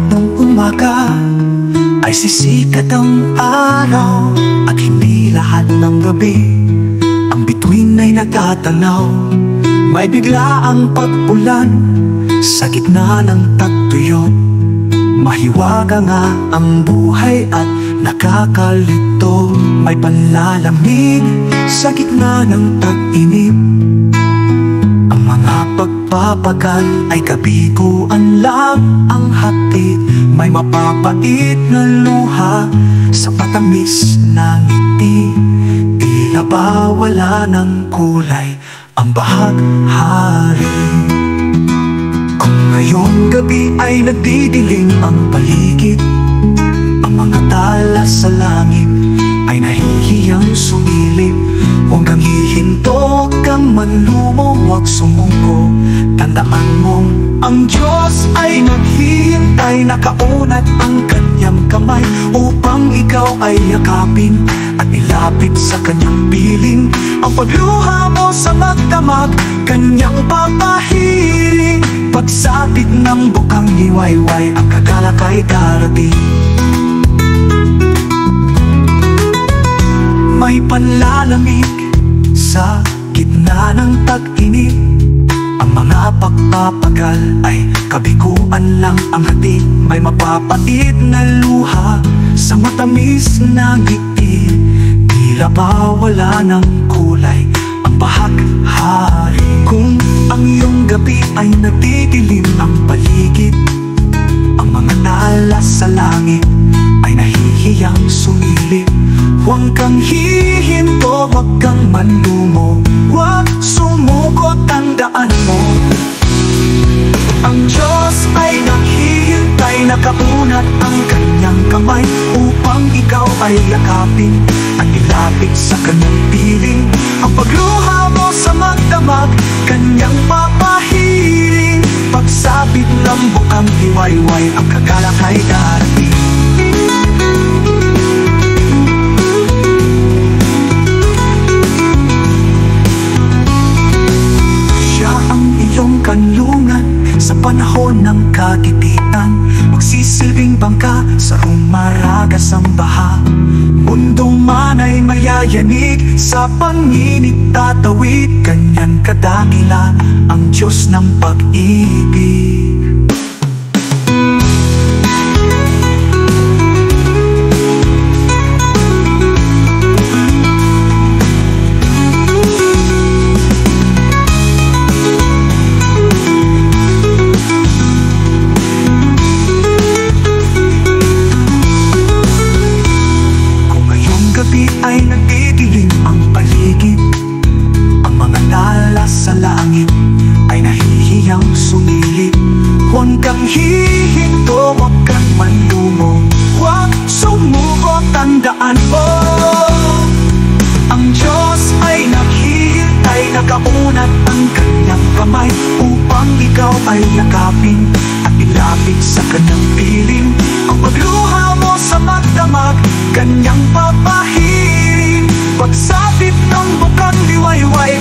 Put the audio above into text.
nung umaga ay sisikat ang araw, at hindi lahat ng gabi ang bituin ay nagtatanaw. May bigla ang pag-ulan sa gitna ng tagtuyot. Mahiwaga nga ang buhay at nakakalito. May panlalamig sa gitna ng tag-inip. Ang mga pagpapagal ay kabiguan lang ang hatid. May mapapait na luha sa patamis na ngiti. Tila ba wala ng kulay ang bahaghari. Kung ngayong gabi ay nagdidilim ang paligid, ang mga tala sa langit ay nahihiyang sumilip. Huwag kang hihinto, huwag kang manlumo, huwag sumuko. Tandaan mong ang Diyos ay naghihintay. Nakaunat ang kanyang kamay upang ikaw ay yakapin at ilapit sa kanyang piling. Ang pagluha mo sa magdamag, kanyang papahiling. Pagsapit ng bukang hiwayway, ang kagalak ay darating. May panlalamig sa gitna ng tag-inip. Ang mga pagpapagal ay kabiguan lang ang hatid. May mapapait na luha sa matamis na ngiti. Tila ba wala ng kulay ang bahaghari. Kung ang iyong gabi ay nagdidilim ang paligid, ang mga tala sa langit ay nahihiyang sumilip. Huwag kang hihinto, huwag kang manlumo, huwag sumuko. Tandaan mo, ang Diyos ay naghihintay. Nakaunat ang kanyang kamay upang ikaw ay yakapin at ilapit sa kanyang piling. Ang pagluha mo sa magdamag, kanyang papahiling. Pagsabit ng bukang hiwayway, ang kagalak ay darating. Kanlungan sa panahon ng kagipitan, magsisilbing bangka sa rumaragas ang baha. Mundong man ay mayayanig, sa panginip tatawid. Ganyan kadakila ang Diyos ng pag-ibig. Ay nagdidilim ang paligid, ang mga tala sa langit ay nahihiyang sumilip. Huwag kang hihinto, huwag kang manlumo, huwag sumuko. Tandaan mo, ang Diyos ay naghihintay. Nakaunat ang kanyang kamay upang ikaw ay yakapin at ilapit sa kanyang piling. Ang pagluha mo sa magdamag, kanyang papahiling. Pagsapit ng bukang liwayway,